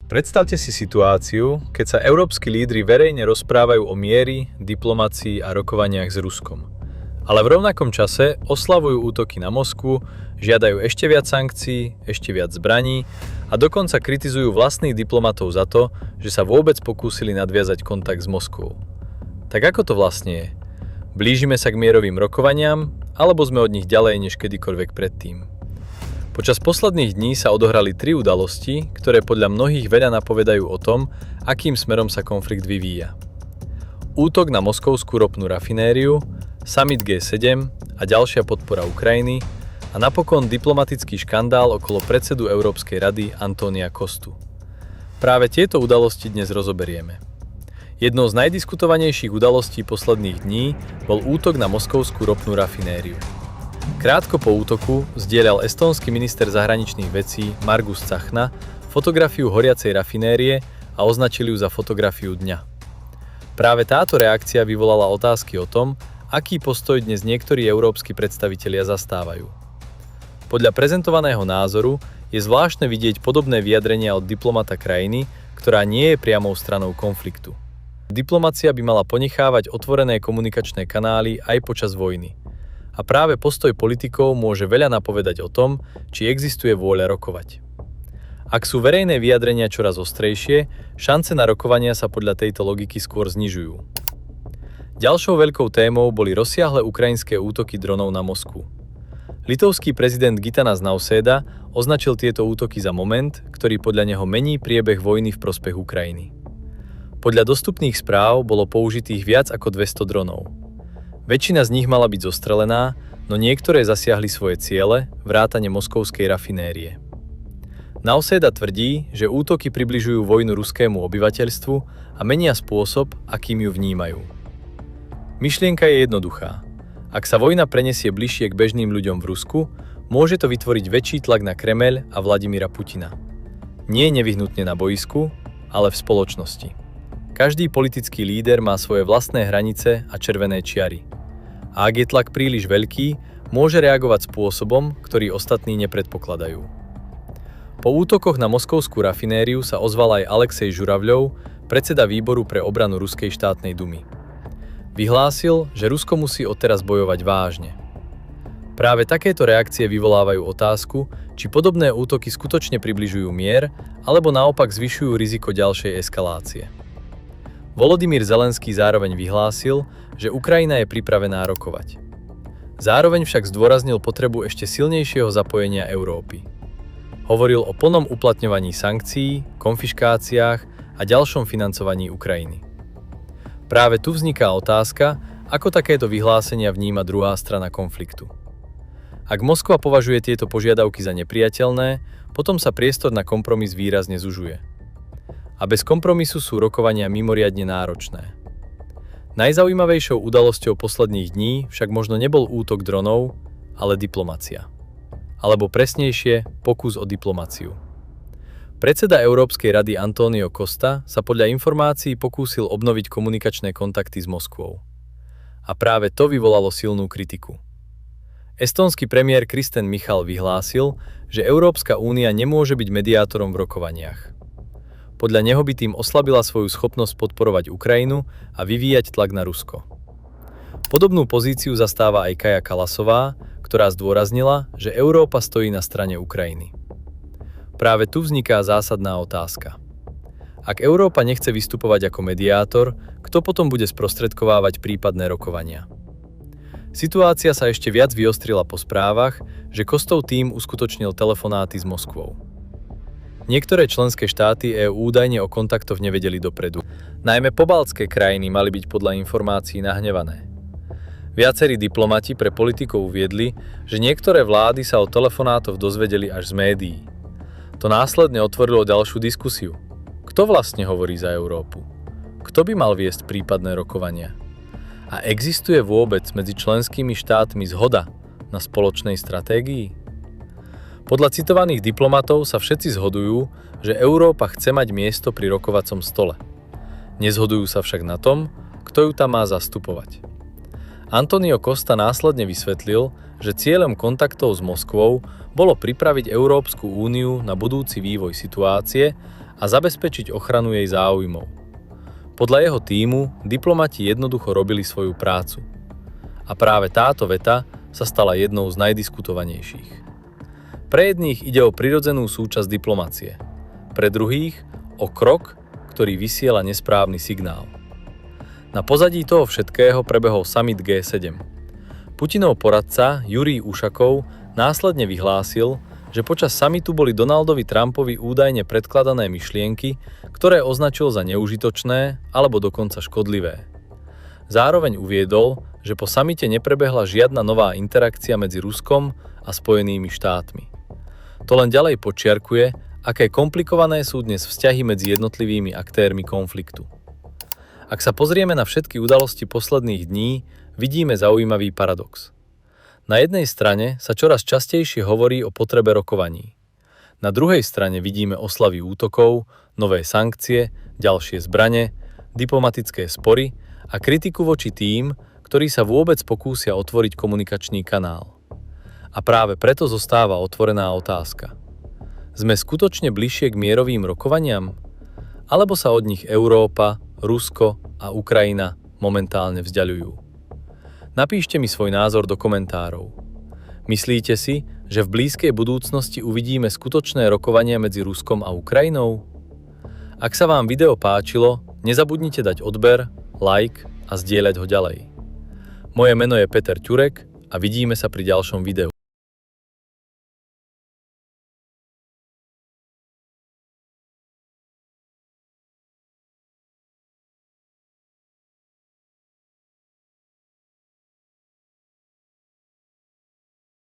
Predstavte si situáciu, keď sa európski lídri verejne rozprávajú o miery, diplomácii a rokovaniach s Ruskom. Ale v rovnakom čase oslavujú útoky na Moskvu, žiadajú ešte viac sankcií, ešte viac zbraní a dokonca kritizujú vlastných diplomatov za to, že sa vôbec pokúsili nadviazať kontakt s Moskvou. Tak ako to vlastne je? Blížime sa k mierovým rokovaniam, alebo sme od nich ďalej než kedykoľvek predtým? Počas posledných dní sa odohrali 3 udalosti, ktoré podľa mnohých veľa napovedajú o tom, akým smerom sa konflikt vyvíja. Útok na moskovskú ropnú rafinériu, summit G7 a ďalšia podpora Ukrajiny a napokon diplomatický škandál okolo predsedu Európskej rady Antónia Costu. Práve tieto udalosti dnes rozoberieme. Jednou z najdiskutovanejších udalostí posledných dní bol útok na moskovskú ropnú rafinériu. Krátko po útoku zdieľal estónsky minister zahraničných vecí Margus Tsahkna fotografiu horiacej rafinérie a označil ju za fotografiu dňa. Práve táto reakcia vyvolala otázky o tom, aký postoj dnes niektorí európski predstavitelia zastávajú. Podľa prezentovaného názoru je zvláštne vidieť podobné vyjadrenia od diplomata krajiny, ktorá nie je priamou stranou konfliktu. Diplomacia by mala ponechávať otvorené komunikačné kanály aj počas vojny. A práve postoj politikov môže veľa napovedať o tom, či existuje vôľa rokovať. Ak sú verejné vyjadrenia čoraz ostrejšie, šance na rokovania sa podľa tejto logiky skôr znižujú. Ďalšou veľkou témou boli rozsiahle ukrajinské útoky dronov na Moskvu. Litovský prezident Gitanas Nausėda označil tieto útoky za moment, ktorý podľa neho mení priebeh vojny v prospech Ukrajiny. Podľa dostupných správ bolo použitých viac ako 200 dronov. Väčšina z nich mala byť zostrelená, no niektoré zasiahli svoje ciele, vrátane moskovskej rafinérie. Nausėda tvrdí, že útoky približujú vojnu ruskému obyvateľstvu a menia spôsob, akým ju vnímajú. Myšlienka je jednoduchá. Ak sa vojna prenesie bližšie k bežným ľuďom v Rusku, môže to vytvoriť väčší tlak na Kremeľ a Vladimíra Putina. Nie nevyhnutne na bojisku, ale v spoločnosti. Každý politický líder má svoje vlastné hranice a červené čiary. A ak je tlak príliš veľký, môže reagovať spôsobom, ktorý ostatní nepredpokladajú. Po útokoch na moskovskú rafinériu sa ozval aj Alexej Žuravľov, predseda výboru pre obranu Ruskej štátnej dumy. Vyhlásil, že Rusko musí odteraz bojovať vážne. Práve takéto reakcie vyvolávajú otázku, či podobné útoky skutočne približujú mier, alebo naopak zvyšujú riziko ďalšej eskalácie. Volodymyr Zelenský zároveň vyhlásil, že Ukrajina je pripravená rokovať. Zároveň však zdôraznil potrebu ešte silnejšieho zapojenia Európy. Hovoril o plnom uplatňovaní sankcií, konfiškáciách a ďalšom financovaní Ukrajiny. Práve tu vzniká otázka, ako takéto vyhlásenia vníma druhá strana konfliktu. Ak Moskva považuje tieto požiadavky za nepriateľné, potom sa priestor na kompromis výrazne zužuje. A bez kompromisu sú rokovania mimoriadne náročné. Najzaujímavejšou udalosťou posledných dní však možno nebol útok dronov, ale diplomacia. Alebo presnejšie, pokus o diplomáciu. Predseda Európskej rady António Costa sa podľa informácií pokúsil obnoviť komunikačné kontakty s Moskvou. A práve to vyvolalo silnú kritiku. Estónsky premiér Kristen Michal vyhlásil, že Európska únia nemôže byť mediátorom v rokovaniach. Podľa neho by tým oslabila svoju schopnosť podporovať Ukrajinu a vyvíjať tlak na Rusko. Podobnú pozíciu zastáva aj Kaja Kallasová, ktorá zdôraznila, že Európa stojí na strane Ukrajiny. Práve tu vzniká zásadná otázka. Ak Európa nechce vystupovať ako mediátor, kto potom bude sprostredkovávať prípadné rokovania? Situácia sa ešte viac vyostrila po správach, že Costov tím uskutočnil telefonáty s Moskvou. Niektoré členské štáty EÚ údajne o kontaktoch nevedeli dopredu. Najmä pobaltské krajiny mali byť podľa informácií nahnevané. Viacerí diplomati pre politikov uviedli, že niektoré vlády sa o telefonátoch dozvedeli až z médií. To následne otvorilo ďalšiu diskusiu. Kto vlastne hovorí za Európu? Kto by mal viesť prípadné rokovania? A existuje vôbec medzi členskými štátmi zhoda na spoločnej stratégii? Podľa citovaných diplomatov sa všetci zhodujú, že Európa chce mať miesto pri rokovacom stole. Nezhodujú sa však na tom, kto ju tam má zastupovať. António Costa následne vysvetlil, že cieľom kontaktov s Moskvou bolo pripraviť Európsku úniu na budúci vývoj situácie a zabezpečiť ochranu jej záujmov. Podľa jeho tímu diplomati jednoducho robili svoju prácu. A práve táto veta sa stala jednou z najdiskutovanejších. Pre jedných ide o prirodzenú súčasť diplomacie, pre druhých o krok, ktorý vysiela nesprávny signál. Na pozadí toho všetkého prebehol summit G7. Putinov poradca Jurij Ušakov následne vyhlásil, že počas summitu boli Donaldovi Trumpovi údajne predkladané myšlienky, ktoré označil za neužitočné alebo dokonca škodlivé. Zároveň uviedol, že po summite neprebehla žiadna nová interakcia medzi Ruskom a Spojenými štátmi. To len ďalej podčiarkuje, aké komplikované sú dnes vzťahy medzi jednotlivými aktérmi konfliktu. Ak sa pozrieme na všetky udalosti posledných dní, vidíme zaujímavý paradox. Na jednej strane sa čoraz častejšie hovorí o potrebe rokovaní. Na druhej strane vidíme oslavy útokov, nové sankcie, ďalšie zbrane, diplomatické spory a kritiku voči tým, ktorí sa vôbec pokúsia otvoriť komunikačný kanál. A práve preto zostáva otvorená otázka. Sme skutočne bližšie k mierovým rokovaniam? Alebo sa od nich Európa, Rusko a Ukrajina momentálne vzdiaľujú? Napíšte mi svoj názor do komentárov. Myslíte si, že v blízkej budúcnosti uvidíme skutočné rokovania medzi Ruskom a Ukrajinou? Ak sa vám video páčilo, nezabudnite dať odber, like a zdieľať ho ďalej. Moje meno je Peter Ťurek a vidíme sa pri ďalšom videu.